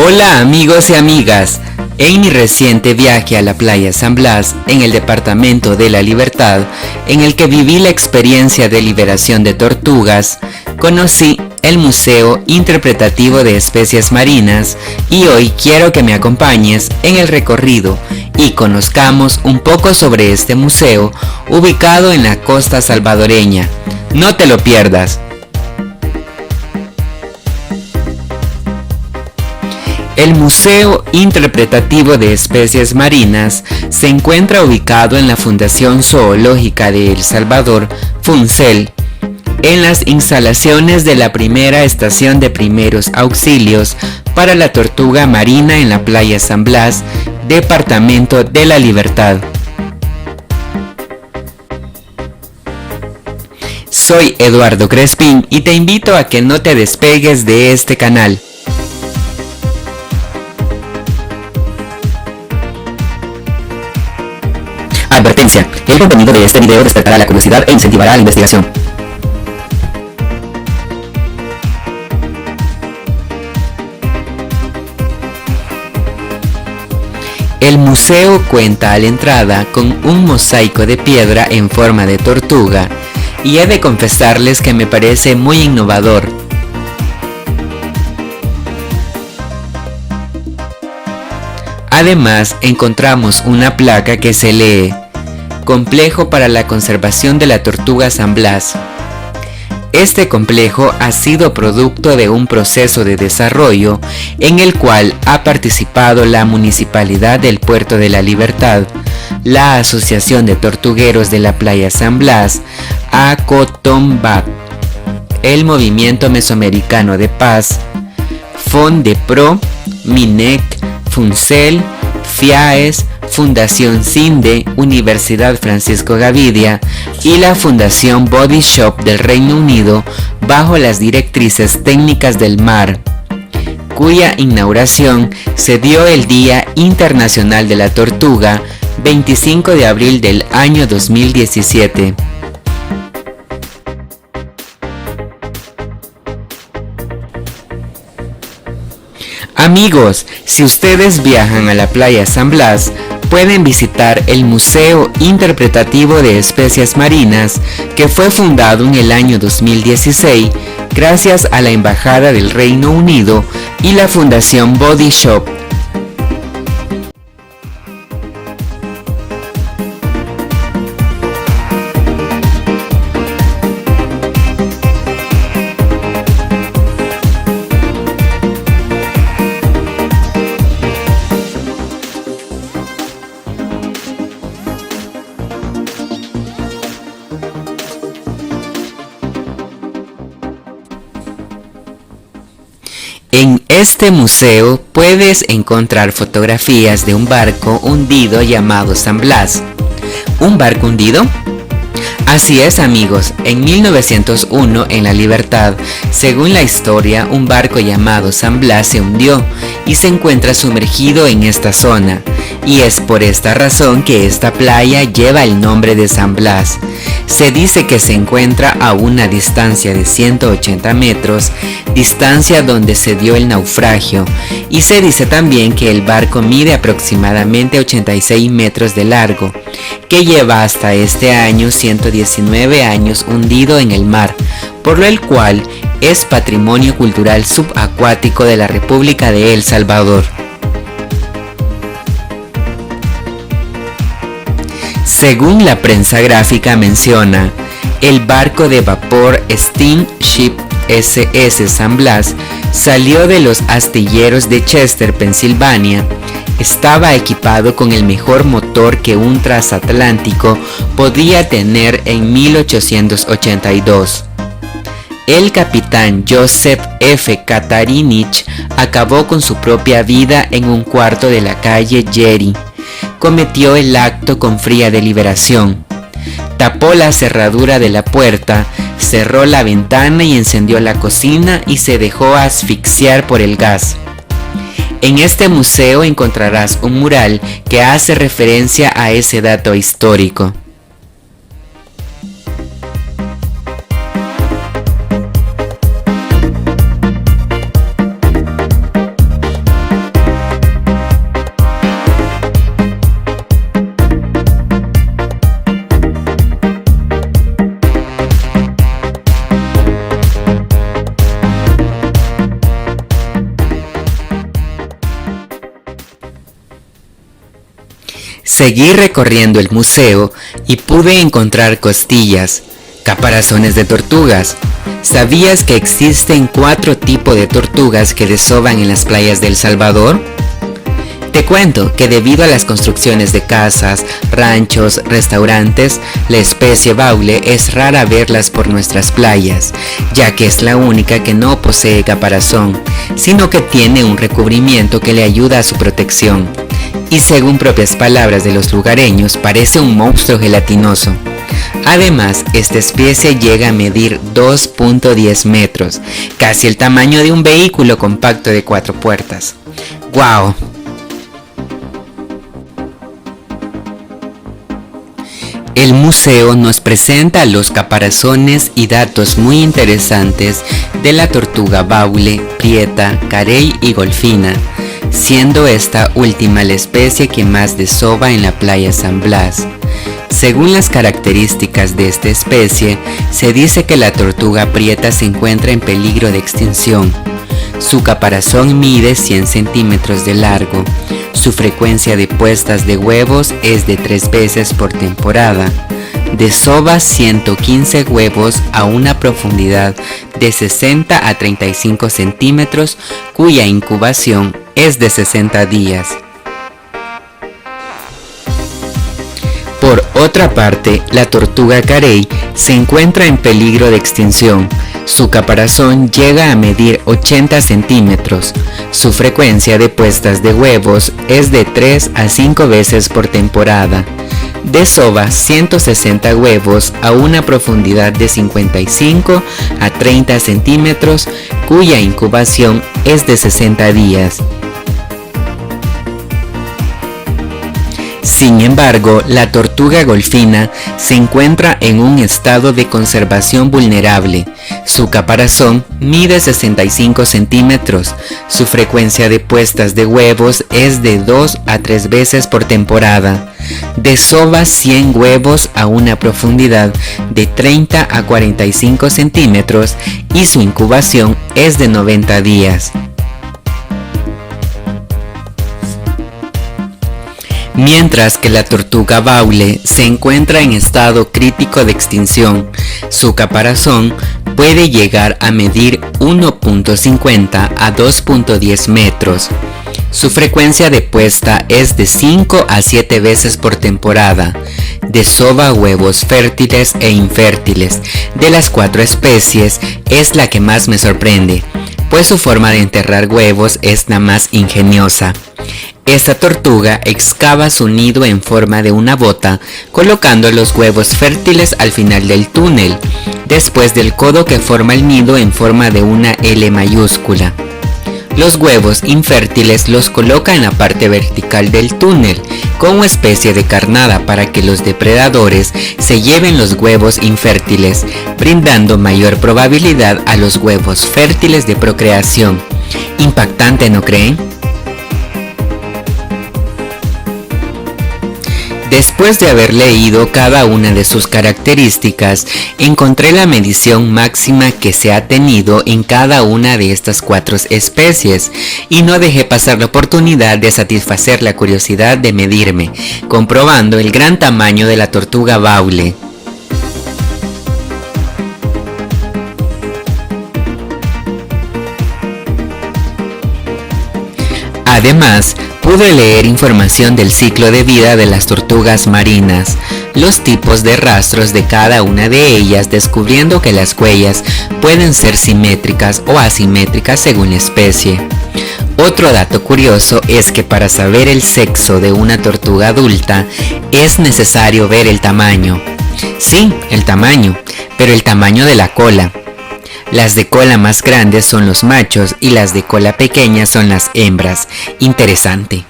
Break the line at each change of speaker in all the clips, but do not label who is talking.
Hola amigos y amigas, en mi reciente viaje a la playa San Blas, en el departamento de La Libertad, en el que viví la experiencia de liberación de tortugas, conocí el Museo Interpretativo de Especies Marinas y hoy quiero que me acompañes en el recorrido y conozcamos un poco sobre este museo ubicado en la costa salvadoreña. No te lo pierdas. El Museo Interpretativo de Especies Marinas se encuentra ubicado en la Fundación Zoológica de El Salvador, FUNZEL, en las instalaciones de la primera estación de primeros auxilios para la tortuga marina en la playa San Blas, departamento de La Libertad. Soy Eduardo Crespín y te invito a que no te despegues de este canal. Advertencia: el contenido de este video despertará la curiosidad e incentivará la investigación. El museo cuenta a la entrada con un mosaico de piedra en forma de tortuga y he de confesarles que me parece muy innovador. Además, encontramos una placa que se lee: Complejo para la conservación de la tortuga San Blas. Este complejo ha sido producto de un proceso de desarrollo en el cual ha participado la Municipalidad del Puerto de La Libertad, la Asociación de Tortugueros de la Playa San Blas, ACOTOMBAT, el Movimiento Mesoamericano de Paz, FONDEPRO, MINEC, FUNZEL, FIAES, Fundación CINDE, Universidad Francisco Gavidia y la Fundación Body Shop del Reino Unido bajo las directrices técnicas del mar, cuya inauguración se dio el Día Internacional de la Tortuga, 25 de abril del año 2017. Amigos, si ustedes viajan a la playa San Blas, pueden visitar el Museo Interpretativo de Especies Marinas, que fue fundado en el año 2016 gracias a la Embajada del Reino Unido y la Fundación Body Shop. En este museo puedes encontrar fotografías de un barco hundido llamado San Blas. ¿Un barco hundido? Así es, amigos, en 1901 en La Libertad, según la historia, un barco llamado San Blas se hundió y se encuentra sumergido en esta zona, y es por esta razón que esta playa lleva el nombre de San Blas. Se dice que se encuentra a una distancia de 180 metros, distancia donde se dio el naufragio, y se dice también que el barco mide aproximadamente 86 metros de largo, que lleva hasta este año 119 años hundido en el mar, por lo cual es Patrimonio Cultural Subacuático de la República de El Salvador. Según la prensa gráfica menciona, el barco de vapor Steamship SS San Blas salió de los astilleros de Chester, Pensilvania. Estaba equipado con el mejor motor que un transatlántico podía tener en 1882. El capitán Joseph F. Katarinich acabó con su propia vida en un cuarto de la calle Jerry. Cometió el acto con fría deliberación. Tapó la cerradura de la puerta, cerró la ventana y encendió la cocina y se dejó asfixiar por el gas. En este museo encontrarás un mural que hace referencia a ese dato histórico. Seguí recorriendo el museo y pude encontrar costillas, caparazones de tortugas. ¿Sabías que existen 4 tipos de tortugas que desovan en las playas de El Salvador? Te cuento que debido a las construcciones de casas, ranchos, restaurantes, la especie baule es rara verlas por nuestras playas, ya que es la única que no posee caparazón, sino que tiene un recubrimiento que le ayuda a su protección. Y según propias palabras de los lugareños, parece un monstruo gelatinoso. Además, esta especie llega a medir 2.10 metros, casi el tamaño de un vehículo compacto de 4 puertas. ¡Wow! El museo nos presenta los caparazones y datos muy interesantes de la tortuga baule, prieta, carey y golfina, siendo esta última la especie que más desova en la playa San Blas. Según las características de esta especie, se dice que la tortuga prieta se encuentra en peligro de extinción. Su caparazón mide 100 centímetros de largo. Su frecuencia de puestas de huevos es de 3 veces por temporada. Desova 115 huevos a una profundidad de 60 a 35 centímetros, cuya incubación es de 60 días. Por otra parte, la tortuga carey se encuentra en peligro de extinción. Su caparazón llega a medir 80 centímetros. Su frecuencia de puestas de huevos es de 3 a 5 veces por temporada. Desova 160 huevos a una profundidad de 55 a 30 centímetros, cuya incubación es de 60 días. Sin embargo, la tortuga golfina se encuentra en un estado de conservación vulnerable. Su caparazón mide 65 centímetros. Su frecuencia de puestas de huevos es de 2 a 3 veces por temporada. Desova 100 huevos a una profundidad de 30 a 45 centímetros y su incubación es de 90 días. Mientras que la tortuga baule se encuentra en estado crítico de extinción, su caparazón puede llegar a medir 1.50 a 2.10 metros. Su frecuencia de puesta es de 5 a 7 veces por temporada. Desova huevos fértiles e infértiles. De las 4 especies es la que más me sorprende, pues su forma de enterrar huevos es la más ingeniosa. Esta tortuga excava su nido en forma de una bota, colocando los huevos fértiles al final del túnel, después del codo que forma el nido en forma de una L mayúscula. Los huevos infértiles los coloca en la parte vertical del túnel, como especie de carnada para que los depredadores se lleven los huevos infértiles, brindando mayor probabilidad a los huevos fértiles de procreación. Impactante, ¿no creen? Después de haber leído cada una de sus características, encontré la medición máxima que se ha tenido en cada una de estas 4 especies y no dejé pasar la oportunidad de satisfacer la curiosidad de medirme, comprobando el gran tamaño de la tortuga baule. Además, pude leer información del ciclo de vida de las tortugas marinas, los tipos de rastros de cada una de ellas, descubriendo que las huellas pueden ser simétricas o asimétricas según la especie. Otro dato curioso es que para saber el sexo de una tortuga adulta es necesario ver el tamaño. Sí, el tamaño, pero el tamaño de la cola. Las de cola más grandes son los machos y las de cola pequeña son las hembras. Interesante.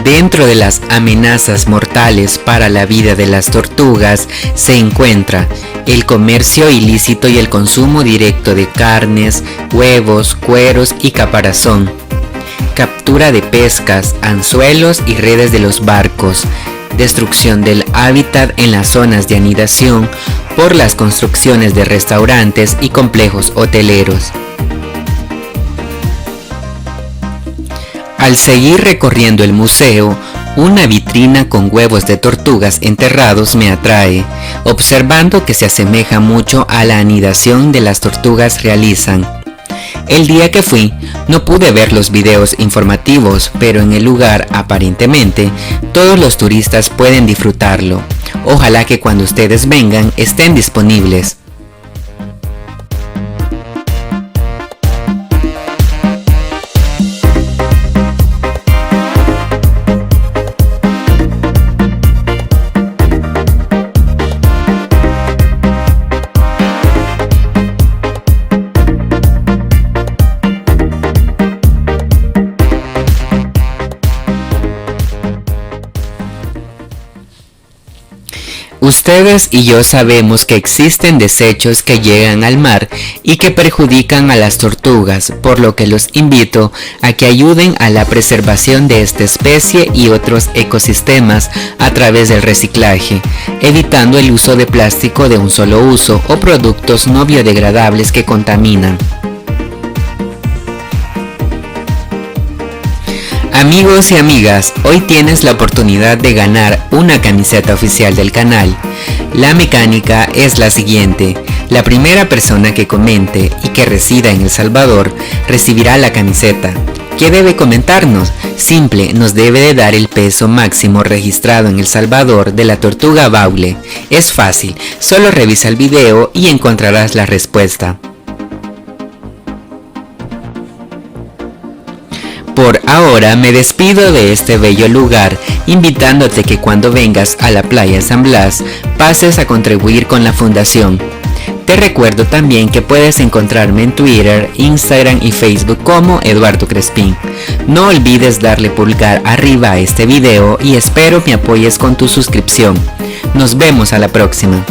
Dentro de las amenazas mortales para la vida de las tortugas se encuentra el comercio ilícito y el consumo directo de carnes, huevos, cueros y caparazón, captura de pescas, anzuelos y redes de los barcos, destrucción del hábitat en las zonas de anidación por las construcciones de restaurantes y complejos hoteleros. Al seguir recorriendo el museo, una vitrina con huevos de tortugas enterrados me atrae, observando que se asemeja mucho a la anidación de las tortugas realizan. El día que fui, no pude ver los videos informativos, pero en el lugar, aparentemente, todos los turistas pueden disfrutarlo. Ojalá que cuando ustedes vengan estén disponibles. Ustedes y yo sabemos que existen desechos que llegan al mar y que perjudican a las tortugas, por lo que los invito a que ayuden a la preservación de esta especie y otros ecosistemas a través del reciclaje, evitando el uso de plástico de un solo uso o productos no biodegradables que contaminan. Amigos y amigas, hoy tienes la oportunidad de ganar una camiseta oficial del canal. La mecánica es la siguiente: la primera persona que comente y que resida en El Salvador recibirá la camiseta. ¿Qué debe comentarnos? Simple, nos debe de dar el peso máximo registrado en El Salvador de la tortuga baule. Es fácil, solo revisa el video y encontrarás la respuesta. Por ahora me despido de este bello lugar, invitándote que cuando vengas a la playa San Blas, pases a contribuir con la fundación. Te recuerdo también que puedes encontrarme en Twitter, Instagram y Facebook como Eduardo Crespín. No olvides darle pulgar arriba a este video y espero me apoyes con tu suscripción. Nos vemos a la próxima.